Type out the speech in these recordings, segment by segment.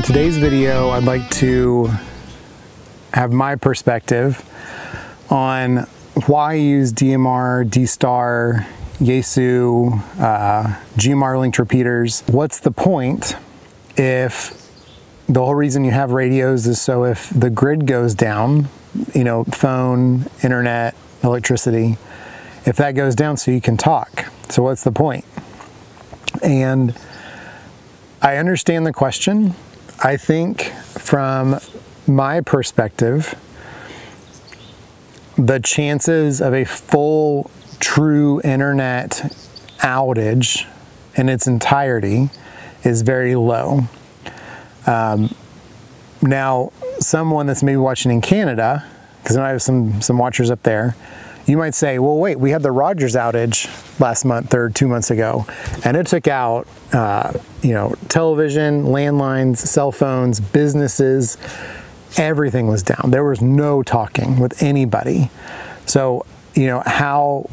today's video, I'd like to have my perspective on why I use DMR, D-Star, Yaesu, GMR linked repeaters. What's the point if the whole reason you have radios is so if the grid goes down, you know, phone, internet, electricity, if that goes down so you can talk. So what's the point? And I understand the question. I think from my perspective, the chances of a full, true internet outage in its entirety is very low. Now, someone that's maybe watching in Canada, because I have some watchers up there, you might say, well, wait, we had the Rogers outage last month or 2 months ago, and it took out, you know, television, landlines, cell phones, businesses, everything was down. There was no talking with anybody. So, you know, how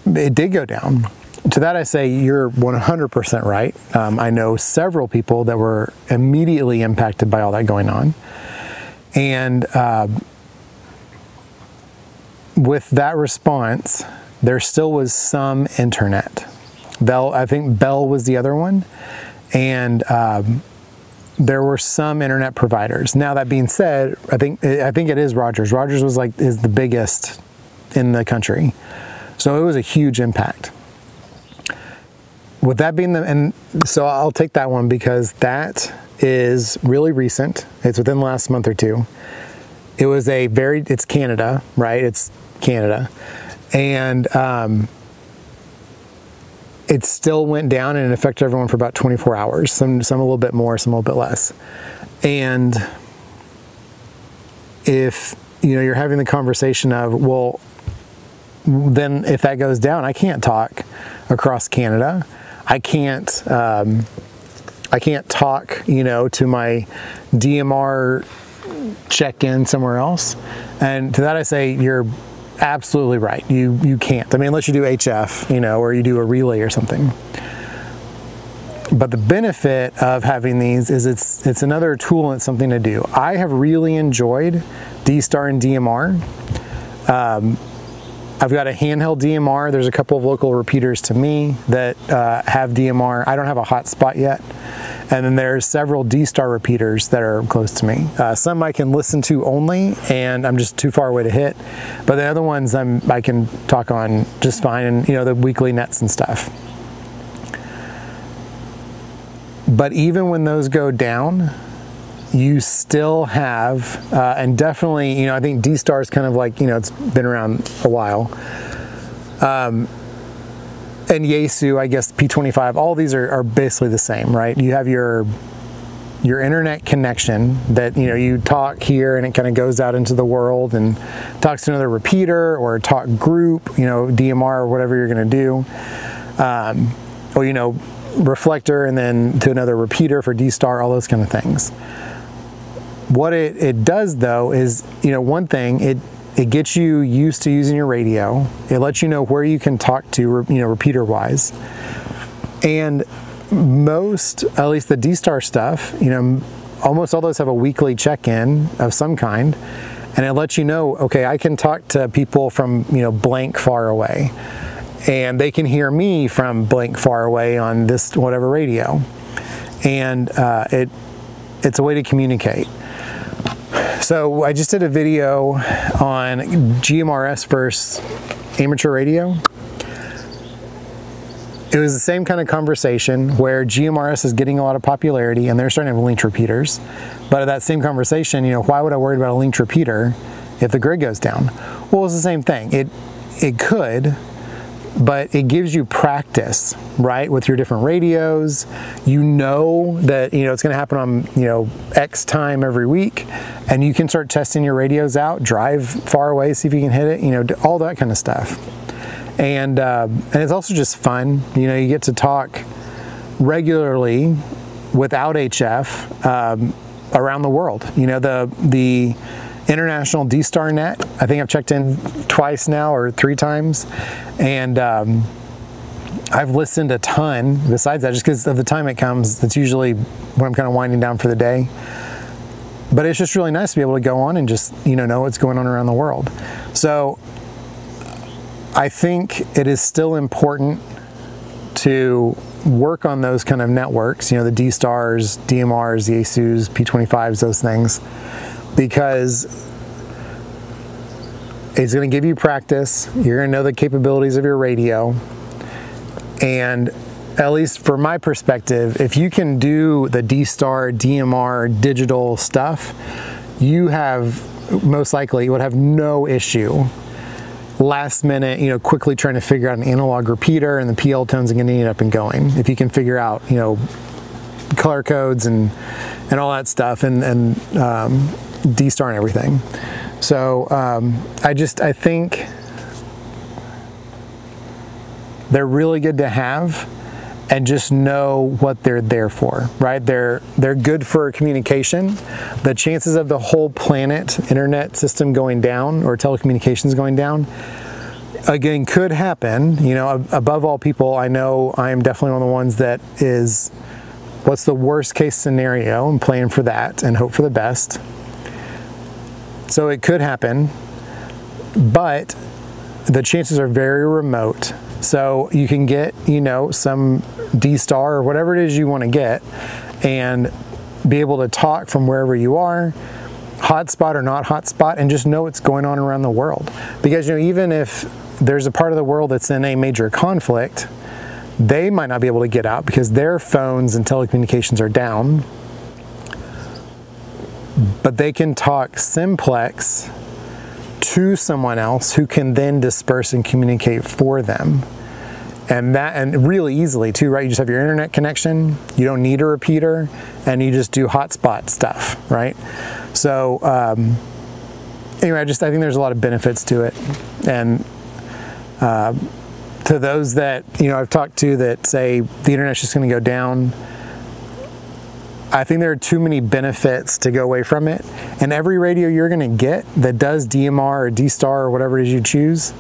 it did go down. To that I say, you're 100% right. I know several people that were immediately impacted by all that going on. And with that response, there still was some internet. I think Bell was the other one, and there were some internet providers. Now that being said, I think it is Rogers. Rogers is the biggest in the country, so it was a huge impact. With that being and so I'll take that one because that is really recent. It's within the last month or two. It was it's Canada, right? It's Canada. And it still went down and it affected everyone for about 24 hours. Some a little bit more, some a little bit less. And if, you know, you're having the conversation of, well, then if that goes down, I can't talk across Canada. I can't talk, you know, to my DMR check-in somewhere else. And to that I say, you're absolutely right. You can't. I mean, unless you do HF, you know, or you do a relay or something. But the benefit of having these is it's another tool and it's something to do. I have really enjoyed D-Star and DMR. I've got a handheld DMR. There's a couple of local repeaters to me that have DMR. I don't have a hotspot yet. And then there's several D-Star repeaters that are close to me. Some I can listen to only, and I'm just too far away to hit. But the other ones I can talk on just fine, and you know, the weekly nets and stuff. But even when those go down, you still have, and definitely, you know, I think D-Star is kind of like, you know, it's been around a while. And Yaesu, I guess P25, all these are basically the same, right? You have your internet connection that, you know, you talk here and it kind of goes out into the world and talks to another repeater or a talk group, you know, DMR or whatever you're going to do. Or, you know, reflector and then to another repeater for D-Star, all those kind of things. What it does though is, you know, one thing, it gets you used to using your radio. It lets you know where you can talk to, you know, repeater wise. And most, at least the D-Star stuff, you know, almost all those have a weekly check-in of some kind. And it lets you know, okay, I can talk to people from, you know, blank far away. And they can hear me from blank far away on this whatever radio. And it's a way to communicate. So I just did a video on GMRS versus amateur radio. It was the same kind of conversation where GMRS is getting a lot of popularity and they're starting to have linked repeaters. But at that same conversation, you know, why would I worry about a linked repeater if the grid goes down? Well, it's the same thing. It could, but it gives you practice, right, with your different radios. You know that, you know, it's going to happen on, you know, X time every week, and you can start testing your radios out, drive far away, see if you can hit it, you know, all that kind of stuff. And it's also just fun. You know, you get to talk regularly without HF around the world. You know, the international D-Star net, I think I've checked in twice now or 3 times, and I've listened a ton besides that, just because of the time it comes. That's usually when I'm kind of winding down for the day. But it's just really nice to be able to go on and just, know what's going on around the world. So I think it is still important to work on those kind of networks, the D-Stars, DMRs, the ASUs, P25s, those things, because it's going to give you practice. You're going to know the capabilities of your radio. And at least for my perspective, if you can do the D-Star, DMR, digital stuff, you would have no issue last minute, quickly trying to figure out an analog repeater and the PL tones and getting it up and going. If you can figure out, color codes and all that stuff and D-Star and everything. So I think they're really good to have, and just know what they're there for, right? They're good for communication. The chances of the whole planet internet system going down or telecommunications going down, again, could happen. Above all people, I know I am definitely one of the ones that is, what's the worst case scenario, and plan for that and hope for the best. So it could happen, but the chances are very remote. So you can get, some D-Star or whatever it is you want to get, and be able to talk from wherever you are, hotspot or not hotspot, and just know what's going on around the world. Because, even if there's a part of the world that's in a major conflict, they might not be able to get out because their phones and telecommunications are down, but they can talk simplex to someone else who can then disperse and communicate for them. And really easily too, right? You just have your internet connection, you don't need a repeater, and you just do hotspot stuff, right? So anyway, I think there's a lot of benefits to it. And to those that, I've talked to that say the internet's just gonna go down, I think there are too many benefits to go away from it. And every radio you're going to get that does DMR or D-Star or whatever it is you choose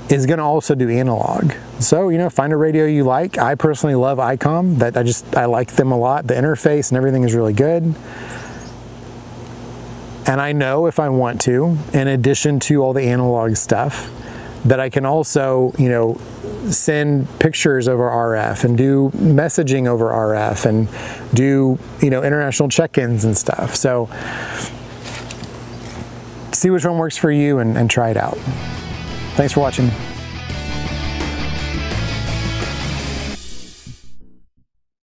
is going to also do analog. So, find a radio you like. I personally love ICOM. I like them a lot. The interface and everything is really good. And I know if I want to, in addition to all the analog stuff, that I can also, send pictures over RF and do messaging over RF and do, international check-ins and stuff. So see which one works for you and try it out. Thanks for watching.